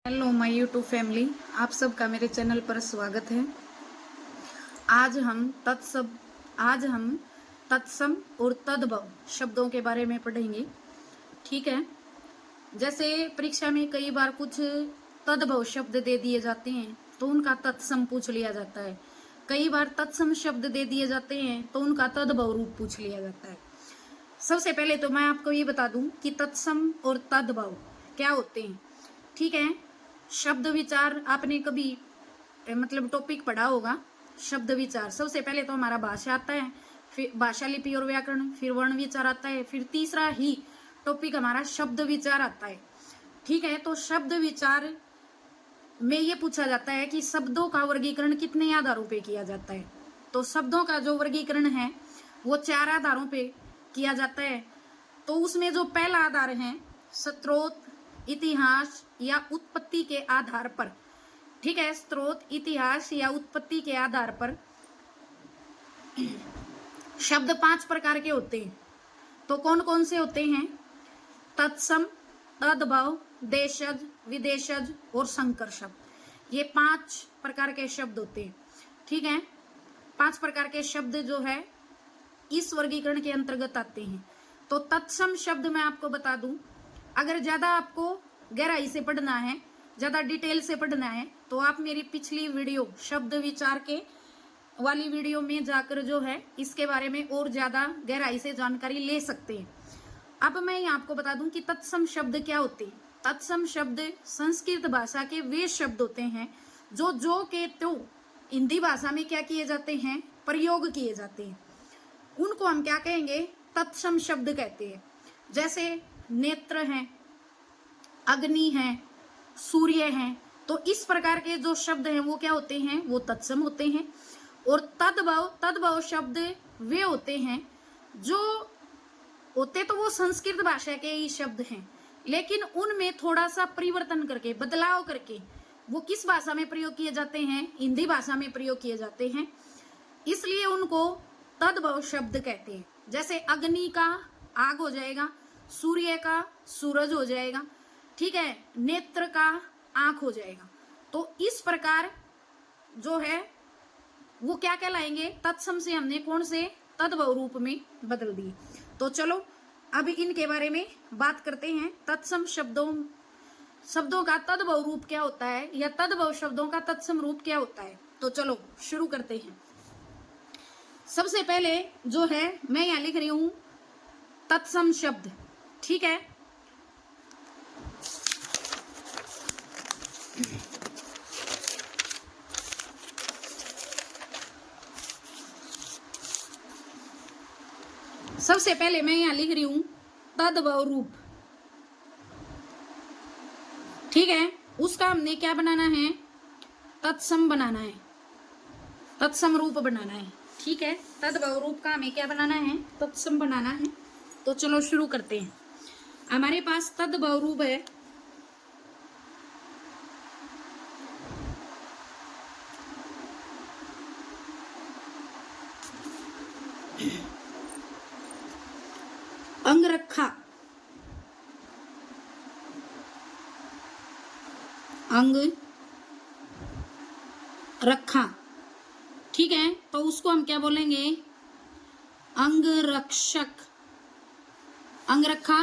Hello my YouTube family, आप सबका मेरे चैनल पर स्वागत है। आज हम तत्सम और तद्भव शब्दों के बारे में पढ़ेंगे। ठीक है। जैसे परीक्षा में कई बार कुछ तद्भव शब्द दे दिए जाते हैं तो उनका तत्सम पूछ लिया जाता है। कई बार तत्सम शब्द दे दिए जाते हैं तो उनका तद्भव रूप पूछ लिया जाता है। सबसे पहले तो मैं आपको ये बता दूं कि तत्सम और तद्भव क्या होते हैं। ठीक है। शब्द विचार आपने कभी टॉपिक पढ़ा होगा। शब्द विचार सबसे पहले तो हमारा भाषा आता है, फिर भाषा लिपि और व्याकरण, फिर वर्ण विचार आता है, फिर तीसरा ही टॉपिक हमारा शब्द विचार आता है। ठीक है। तो शब्द विचार में ये पूछा जाता है कि शब्दों का वर्गीकरण कितने आधारों पे किया जाता है। तो शब्दों का जो वर्गीकरण है वो 4 आधारों पे किया जाता है। तो उसमें जो पहला आधार है स्रोत, इतिहास या उत्पत्ति के आधार पर। ठीक है। स्रोत, इतिहास या उत्पत्ति के आधार पर शब्द 5 प्रकार के होते हैं। तो कौन कौन से होते हैं? तत्सम, तद्भव, देशज, विदेशज और संकर शब्द। ये 5 प्रकार के शब्द होते हैं। ठीक है। 5 प्रकार के शब्द जो है इस वर्गीकरण के अंतर्गत आते हैं। तो तत्सम शब्द मैं आपको बता दूं, अगर ज्यादा आपको गहराई से पढ़ना है, ज्यादा डिटेल से पढ़ना है, तो आप मेरी पिछली वीडियो शब्द विचार के वाली वीडियो में जाकर जो है इसके बारे में और ज्यादा गहराई से जानकारी ले सकते हैं। अब मैं आपको बता दूं कि तत्सम शब्द क्या होते हैं। तत्सम शब्द संस्कृत भाषा के वे शब्द होते हैं जो के तो हिंदी भाषा में क्या किए जाते हैं, प्रयोग किए जाते हैं। उनको हम क्या कहेंगे? तत्सम शब्द कहते हैं। जैसे नेत्र हैं, अग्नि है, सूर्य है। तो इस प्रकार के जो शब्द हैं वो क्या होते हैं? वो तत्सम होते हैं। और तद्भव शब्द वे होते हैं जो होते तो वो संस्कृत भाषा के ही शब्द हैं, लेकिन उनमें थोड़ा सा परिवर्तन करके, बदलाव करके वो किस भाषा में प्रयोग किए जाते हैं? हिंदी भाषा में प्रयोग किए जाते हैं। इसलिए उनको तद्भव शब्द कहते हैं। जैसे अग्नि का आग हो जाएगा, सूर्य का सूरज हो जाएगा। ठीक है। नेत्र का आंख हो जाएगा। तो इस प्रकार जो है वो क्या कहलाएंगे? तत्सम से हमने कौन से तद्भव रूप में बदल दिए। तो चलो अब इनके बारे में बात करते हैं। तत्सम शब्दों का तद्भव रूप क्या होता है या तद्भव शब्दों का तत्सम रूप क्या होता है। तो चलो शुरू करते हैं। सबसे पहले जो है मैं यहां लिख रही हूं तत्सम शब्द। ठीक है। सबसे पहले मैं यहां लिख रही हूं तद्भव रूप। ठीक है। उसका हमने क्या बनाना है? तत्सम बनाना है, तत्सम रूप बनाना है। ठीक है। तद्भव रूप का हमें क्या बनाना है? तत्सम बनाना है। तो चलो शुरू करते हैं। हमारे पास तद्भव रूप है अंगरखा, अंग रखा। ठीक है। तो उसको हम क्या बोलेंगे? अंगरक्षक, अंगरखा,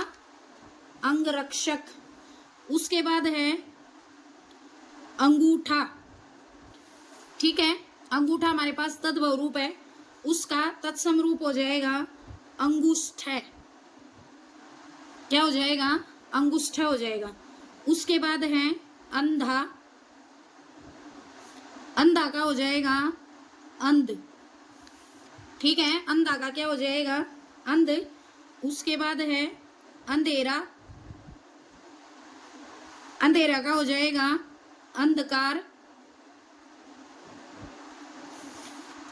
अंगरक्षक। उसके बाद है अंगूठा। ठीक है। अंगूठा हमारे पास तद्भव रूप है, उसका तत्सम रूप हो जाएगा अंगुष्ठ। क्या हो जाएगा? अंगुष्ठ हो जाएगा। उसके बाद है अंधा, अंधा का हो जाएगा अंध। ठीक है। अंधा का क्या हो जाएगा? अंध। उसके बाद है अंधेरा, अंधेरा का हो जाएगा अंधकार।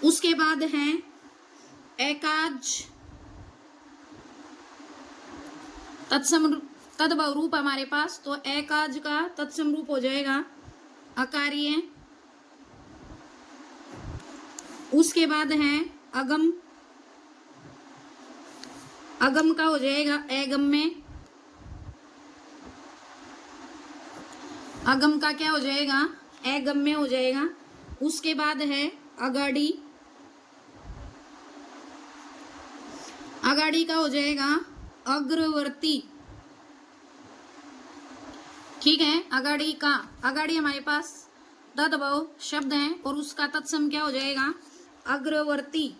उसके बाद है एकाज, तत्सम तद्भव रूप हमारे पास। तो एकाज का तत्सम रूप हो जाएगा अकार्य। उसके बाद है अगम, अगम का हो जाएगा एगम्य। अगम का क्या हो जाएगा, अगम्य हो जाएगा। उसके बाद है अगाड़ी, अगाड़ी का हो जाएगा अग्रवर्ती। ठीक है, अगाड़ी का, अगाड़ी हमारे पास तद्भव शब्द है और उसका तत्सम क्या हो जाएगा, अग्रवर्ती।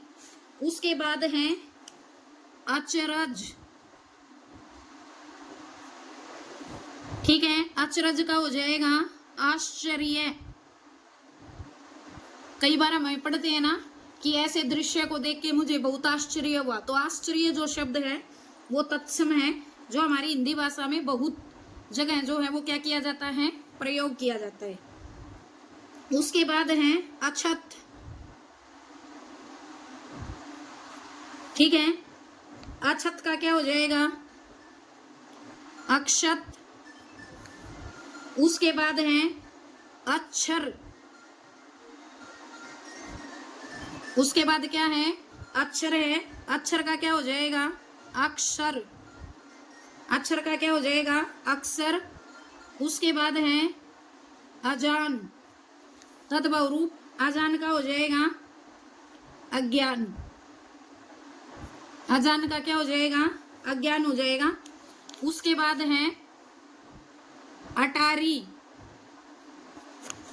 उसके बाद है अचरज। ठीक है, अचरज का हो जाएगा आश्चर्य। कई बार हम पढ़ते हैं ना कि ऐसे दृश्य को देख के मुझे बहुत आश्चर्य हुआ, तो आश्चर्य जो शब्द है वो तत्सम है, जो हमारी हिंदी भाषा में बहुत जगह जो है वो क्या किया जाता है, प्रयोग किया जाता है। उसके बाद है अछत। ठीक है, अछत का क्या हो जाएगा, अक्षत। उसके बाद है अक्षर। उसके बाद क्या है, अक्षर है, अक्षर का क्या हो जाएगा, अक्षर। अक्षर का क्या हो जाएगा, अक्षर। उसके बाद है अजान, तद्भव रूप। अजान का हो जाएगा अज्ञान। अजान का क्या हो जाएगा, अज्ञान हो जाएगा। उसके बाद है अटारी।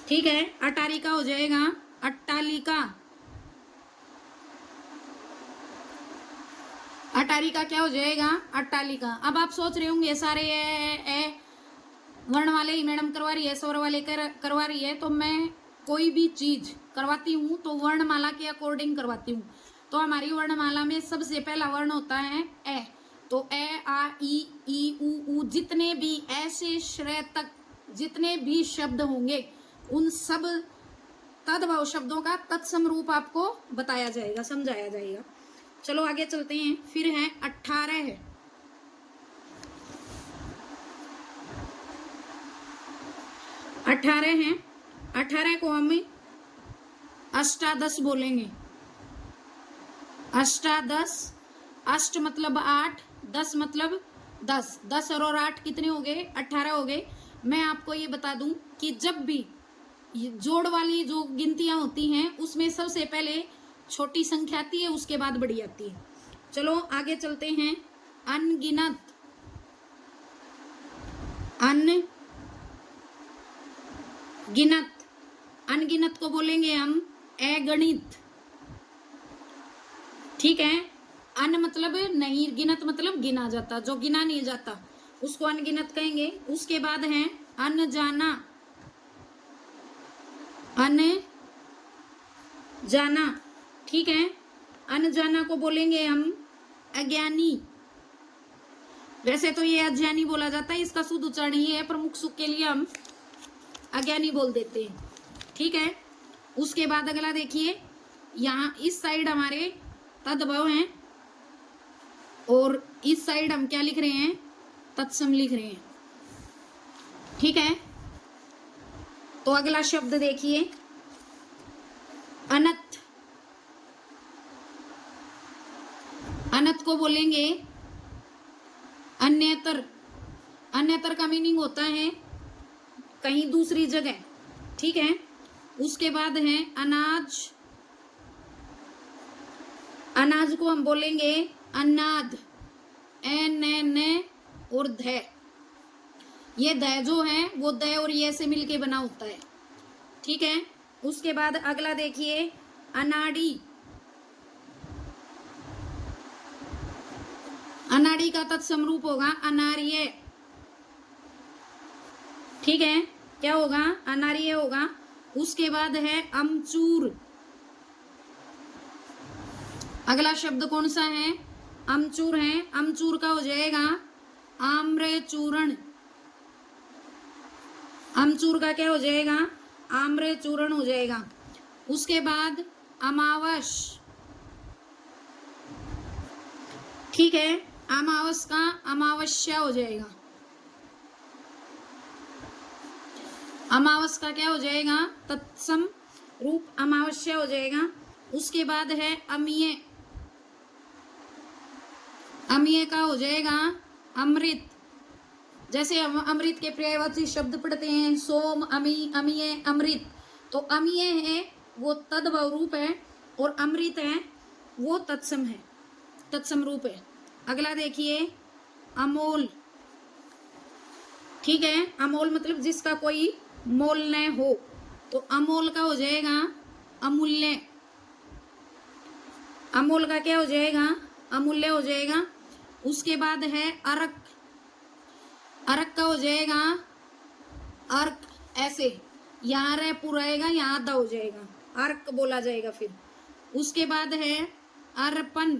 ठीक है, अटारी का हो जाएगा अट्टालिका। अटारी का क्या हो जाएगा, अट्टालिका। अब आप सोच रहे होंगे सारे ए वर्ण वाले ही मैडम करवा रही है, स्वर वाले करवा रही है, तो मैं कोई भी चीज करवाती हूँ तो वर्णमाला के अकॉर्डिंग करवाती हूँ। तो हमारी वर्णमाला में सबसे पहला वर्ण होता है ए। तो ए, आ, ई, उ, जितने भी ऐसे श्रेय तक जितने भी शब्द होंगे उन सब तद्भव शब्दों का तत्सम रूप आपको बताया जाएगा, समझाया जाएगा। चलो आगे चलते हैं। फिर है 18 है। 18 है, 18 को हम अष्टादश बोलेंगे। अष्टादश, अष्ट मतलब 8, 10 मतलब 10। 10 और 8 कितने हो गए, 18 हो गए। मैं आपको ये बता दूं कि जब भी जोड़ वाली जो गिनतियां होती हैं उसमें सबसे पहले छोटी संख्या आती है, उसके बाद बड़ी आती है। चलो आगे चलते हैं। अनगिनत, अनगिनत, अनगिनत को बोलेंगे हम अगणित। ठीक है, अन मतलब नहीं, गिनत मतलब गिना जाता, जो गिना नहीं जाता उसको अनगिनत कहेंगे। उसके बाद है अनजाना, अनजाना। ठीक है, अनजाना को बोलेंगे हम अज्ञानी। वैसे तो ये अज्ञानी बोला जाता है, इसका शुद्ध उच्चारण ये है, प्रमुख सुख के लिए हम अज्ञानी बोल देते हैं। ठीक है, उसके बाद अगला देखिए, यहाँ इस साइड हमारे तद्भव हैं और इस साइड हम क्या लिख रहे हैं, तत्सम लिख रहे हैं। ठीक है, तो अगला शब्द देखिए अनत। अनत को बोलेंगे अन्यतर। अन्यतर का मीनिंग होता है कहीं दूसरी जगह। ठीक है, उसके बाद है अनाज। अनाज को हम बोलेंगे अन्नाद, एन और ध। ये ध जो है वो द और ये से मिलके बना होता है। ठीक है, उसके बाद अगला देखिए अनाड़ी। अनाड़ी का तत्सम रूप होगा अनार्य। ठीक है, क्या होगा, अनार्य होगा। उसके बाद है अमचूर। अगला शब्द कौन सा है, अमचूर है। अमचूर का हो जाएगा आम्रचूरण। अमचूर का क्या हो जाएगा, आम्रचूरण हो जाएगा। उसके बाद अमावस। ठीक है, अमावस का अमावस्या हो जाएगा। अमावस का क्या हो जाएगा, तत्सम रूप अमावस्या हो जाएगा। उसके बाद है अमीय। अमीय का हो जाएगा अमृत। जैसे हम अमृत के पर्यायवाची शब्द पढ़ते हैं, सोम, अमी, अमीय, अमृत। तो अमीय है वो तद्भव रूप है, और अमृत है वो तत्सम है, तत्सम रूप है। अगला देखिए, अमोल। ठीक है, अमोल मतलब जिसका कोई मोल न हो, तो अमोल का हो जाएगा अमूल्य। अमोल का क्या हो जाएगा? अमूल्य हो जाएगा। उसके बाद है अर्क। अर्क का हो जाएगा अर्क, ऐसे यहाँ रे पुराएगा, यहाँ आधा हो जाएगा, अर्क बोला जाएगा। फिर उसके बाद है अर्पण।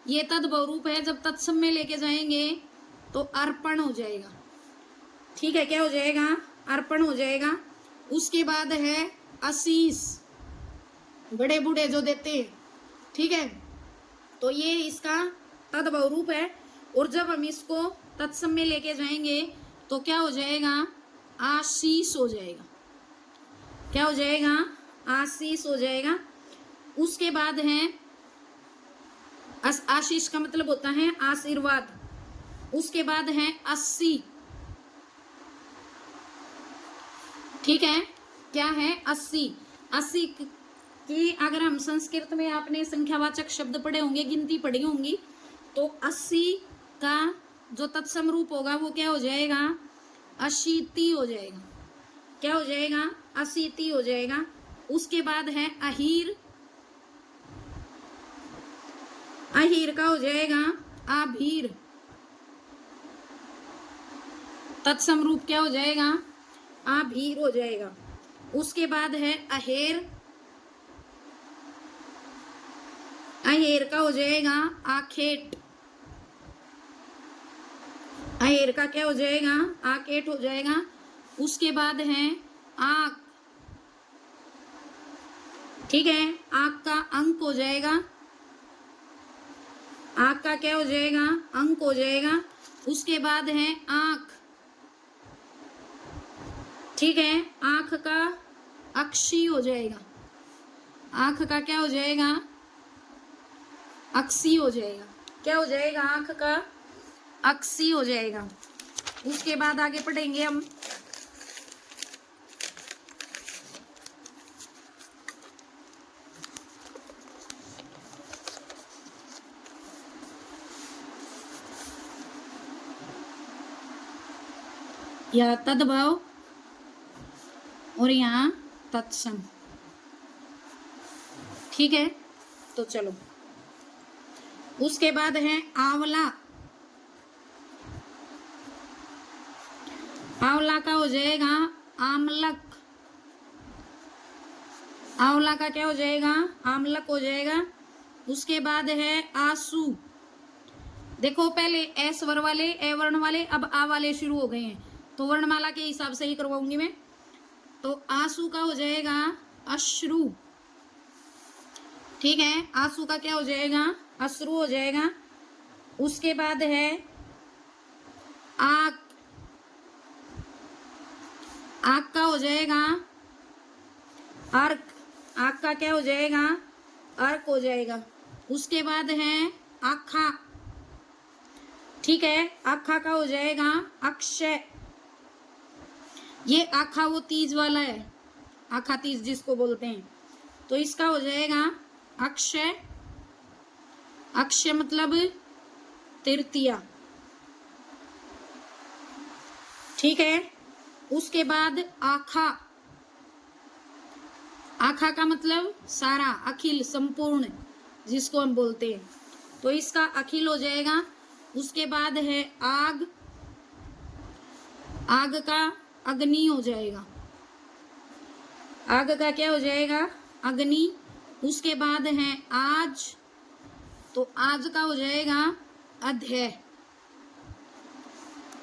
ये तद्भव रूप है, जब तत्सम में लेके जाएंगे तो अर्पण हो जाएगा। ठीक है, क्या हो जाएगा? अर्पण हो जाएगा। उसके बाद है आशीष, बड़े बूढ़े जो देते हैं। ठीक है, तो ये इसका तद्भव रूप है, और जब हम इसको तत्सम में लेके जाएंगे तो क्या हो जाएगा? आशीष हो जाएगा। क्या हो जाएगा? आशीष हो जाएगा। उसके बाद है आशीष का मतलब होता है आशीर्वाद। उसके बाद है 80। ठीक है, क्या है? 80। 80 की अगर हम संस्कृत में आपने संख्यावाचक शब्द पढ़े होंगे, गिनती पढ़ी होंगी, तो 80 का जो तत्सम रूप होगा वो क्या हो जाएगा? अशीति हो जाएगा। क्या हो जाएगा? अशीति हो जाएगा। उसके बाद है अहीर। अहीर का हो जाएगा आभीर। तत्सम रूप क्या हो जाएगा? आभीर हो जाएगा। उसके बाद है अहेर। अहेर का हो जाएगा आखेट। अहेर का क्या हो जाएगा? आकेट हो जाएगा। उसके बाद है आक। ठीक है, आक का अंक हो जाएगा। आक का क्या हो जाएगा? अंक हो जाएगा। उसके बाद है आंख। ठीक है, आंख का अक्षी हो जाएगा। आंख का क्या हो जाएगा? अक्षी हो जाएगा। क्या हो जाएगा? आंख का अक्षी हो जाएगा। उसके बाद आगे पढ़ेंगे हम यह तद्भव और यहाँ तत्सम। ठीक है, तो चलो उसके बाद है आंवला। आंवला का हो जाएगा आमलक। आंवला का क्या हो जाएगा? आमलक हो जाएगा। उसके बाद है आंसू। देखो पहले ए स्वर वाले, ए वर्ण वाले, अब आ वाले शुरू हो गए हैं, तो वर्णमाला के हिसाब से ही करवाऊंगी मैं। तो आंसू का हो जाएगा अश्रु। ठीक है, आंसू का क्या हो जाएगा? अश्रु हो जाएगा। उसके बाद है आक। आक का हो जाएगा अर्क। आक का क्या हो जाएगा? अर्क हो जाएगा। उसके बाद है आखा। ठीक है, आखा का हो जाएगा अक्षय। ये आखा वो तीज वाला है, आखा तीज जिसको बोलते हैं, तो इसका हो जाएगा अक्षय। अक्षय मतलब तृतीया। ठीक है, उसके बाद आखा। आखा का मतलब सारा, अखिल, संपूर्ण जिसको हम बोलते हैं, तो इसका अखिल हो जाएगा। उसके बाद है आग। आग का अग्नि हो जाएगा। आग का क्या हो जाएगा? अग्नि। उसके बाद है आज, तो आज का हो जाएगा अध्यय।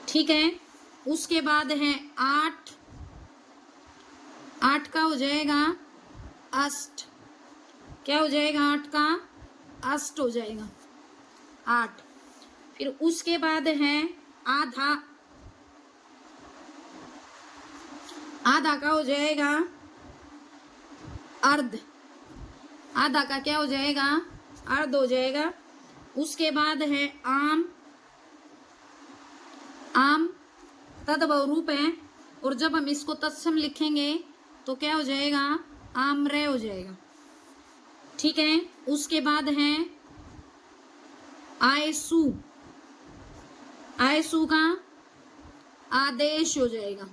ठीक है, उसके बाद है आठ। आठ का हो जाएगा अष्ट। क्या हो जाएगा? आठ का अष्ट हो जाएगा, आठ। फिर उसके बाद है आधा। आधा का हो जाएगा अर्ध। आधा का क्या हो जाएगा? अर्ध हो जाएगा। उसके बाद है आम। आम तद्भव रूप है, और जब हम इसको तत्सम लिखेंगे तो क्या हो जाएगा, आम्रय हो जाएगा। ठीक है, उसके बाद है आयसु, आयसु का आदेश हो जाएगा।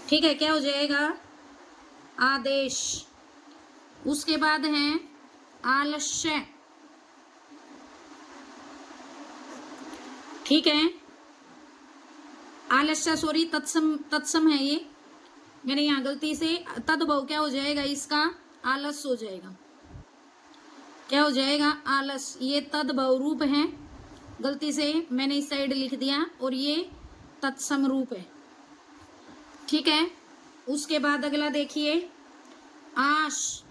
ठीक है, क्या हो जाएगा, आदेश। उसके बाद है आलस्य। ठीक है, आलस्य, सॉरी तत्सम, तत्सम है ये, मैंने यहाँ गलती से, तद्भव क्या हो जाएगा इसका, आलस हो जाएगा। क्या हो जाएगा, आलस। ये तद्भव रूप है, गलती से मैंने इस साइड लिख दिया, और ये तत्सम रूप है। ठीक है, उसके बाद अगला देखिए, आश।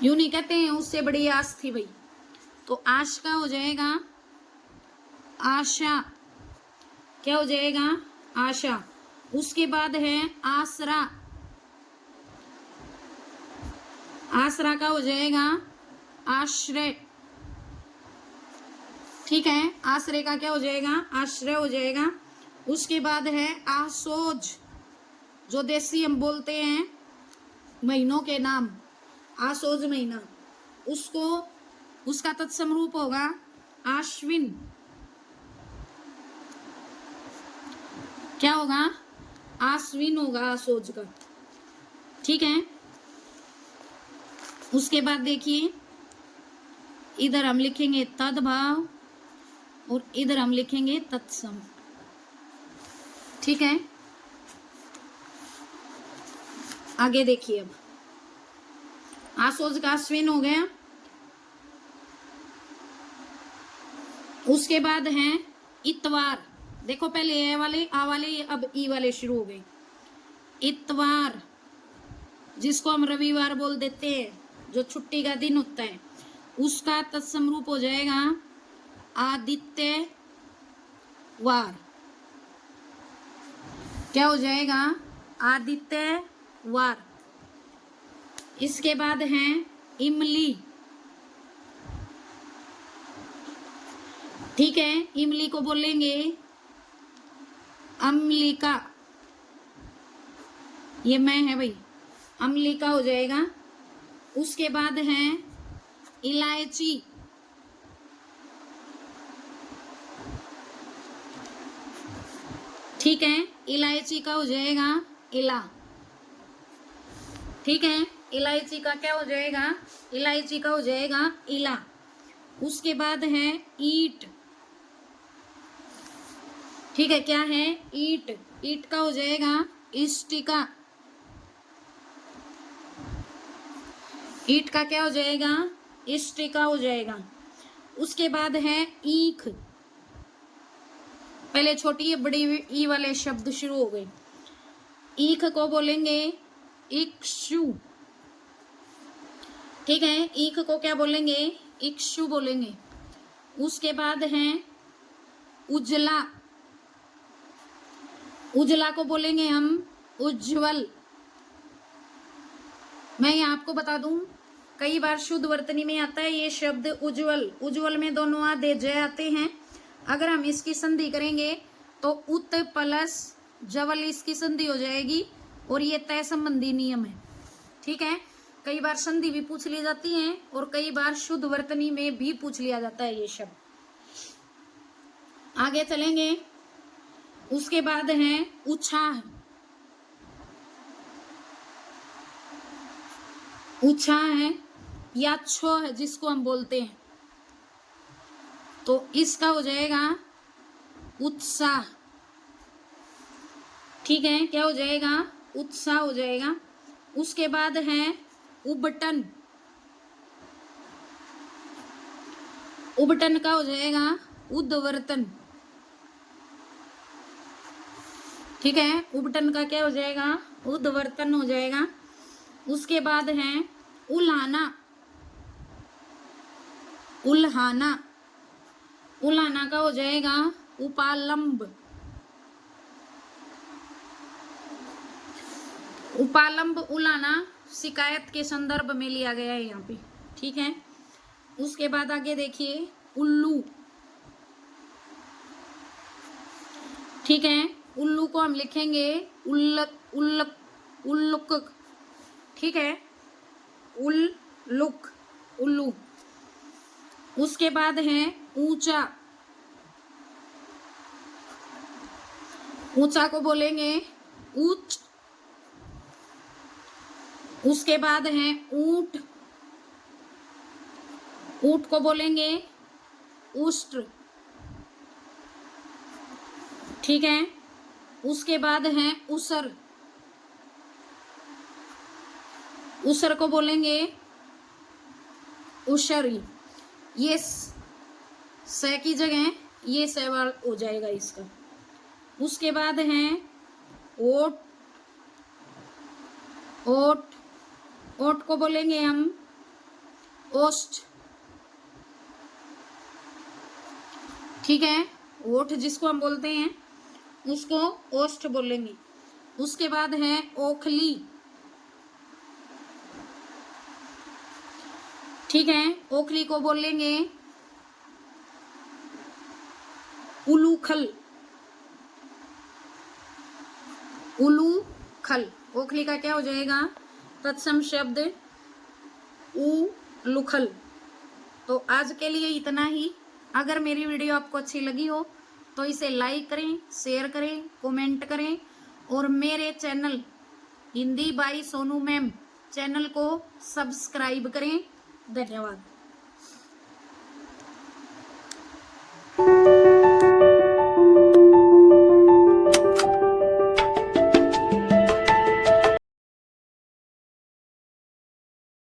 यूं नहीं कहते हैं उससे बड़ी आस थी भाई, तो आश का हो जाएगा आशा। क्या हो जाएगा, आशा। उसके बाद है आसरा, आसरा का हो जाएगा आश्रय। ठीक है, आश्रय का क्या हो जाएगा, आश्रय हो जाएगा। उसके बाद है आसोज, जो देसी हम बोलते हैं महीनों के नाम, आसोज महीना, उसको, उसका तत्सम रूप होगा आश्विन। क्या होगा, आश्विन होगा आसोज का। ठीक है, उसके बाद देखिए, इधर हम लिखेंगे तद्भाव और इधर हम लिखेंगे तत्सम। ठीक है, आगे देखिए, अब आसोज का अश्विन हो गया। उसके बाद है इतवार। देखो पहले ए वाले, आ वाले, अब ई वाले शुरू हो गए। इतवार, जिसको हम रविवार बोल देते हैं, जो छुट्टी का दिन होता है, उसका तत्सम रूप हो जाएगा आदित्य वार। क्या हो जाएगा, आदित्य वार। इसके बाद है इमली। ठीक है, इमली को बोलेंगे अम्लिका, ये मैं है भाई, अम्लिका हो जाएगा। उसके बाद है इलायची। ठीक है, इलायची का हो जाएगा इला। ठीक है, इलायची का क्या हो जाएगा, इलायची का हो जाएगा इला। उसके बाद है ईट। ठीक है, क्या है, ईट। ईट का हो जाएगा इष्टिका। ईट का क्या हो जाएगा, इष्टिका हो जाएगा। उसके बाद है ईख। पहले छोटी बड़ी ई वाले शब्द शुरू हो गए। ईख को बोलेंगे इक्षु। ठीक है, ईख को क्या बोलेंगे, इक्षु बोलेंगे। उसके बाद है उजला। उजला को बोलेंगे हम उज्जवल। मैं यहाँ आपको बता दूं, कई बार शुद्ध वर्तनी में आता है ये शब्द उज्जवल। उज्जवल में दोनों आधे जय आते हैं। अगर हम इसकी संधि करेंगे तो उत प्लस जवल, इसकी संधि हो जाएगी, और ये तय संबंधी नियम है। ठीक है, कई बार संधि भी पूछ ली जाती है और कई बार शुद्ध वर्तनी में भी पूछ लिया जाता है ये शब्द। आगे चलेंगे, उसके बाद है उत्साह। उत्साह है या छो है जिसको हम बोलते हैं, तो इसका हो जाएगा उत्साह। ठीक है, क्या हो जाएगा, उत्साह हो जाएगा। उसके बाद है उबटन। उबटन का हो जाएगा उद्वर्तन। ठीक है, उबटन का क्या हो जाएगा, उद्वर्तन हो जाएगा। उसके बाद है उल्हाना। उल्हाना, उल्हाना का हो जाएगा उपालंब। उपालंब उल्हाना शिकायत के संदर्भ में लिया गया है यहाँ पे। ठीक है, उसके बाद आगे देखिए उल्लू। ठीक है। उल्लू को हम लिखेंगे उल्लक उल्लक उल्लुक, ठीक है, उल्लुक उल्लू। उसके बाद है ऊंचा, ऊंचा को बोलेंगे ऊंच। उसके बाद है ऊंट, ऊंट को बोलेंगे उष्ट्र, ठीक है। उसके बाद है उसर, उसर को बोलेंगे उशरी। ये स की जगह ये सवाल हो जाएगा इसका। उसके बाद है ओट, ओट, ओट को बोलेंगे हम ओस्ट, ठीक है। ओठ जिसको हम बोलते हैं उसको ओस्ट बोलेंगे। उसके बाद है ओखली, ठीक है। ओखली को बोलेंगे उलूखल, उलूखल। ओखली का क्या हो जाएगा तत्सम शब्द उलूखल। तो आज के लिए इतना ही। अगर मेरी वीडियो आपको अच्छी लगी हो तो इसे लाइक करें, शेयर करें, कमेंट करें और मेरे channel Hindi by Sonu ma'am channel को सब्सक्राइब करें। धन्यवाद।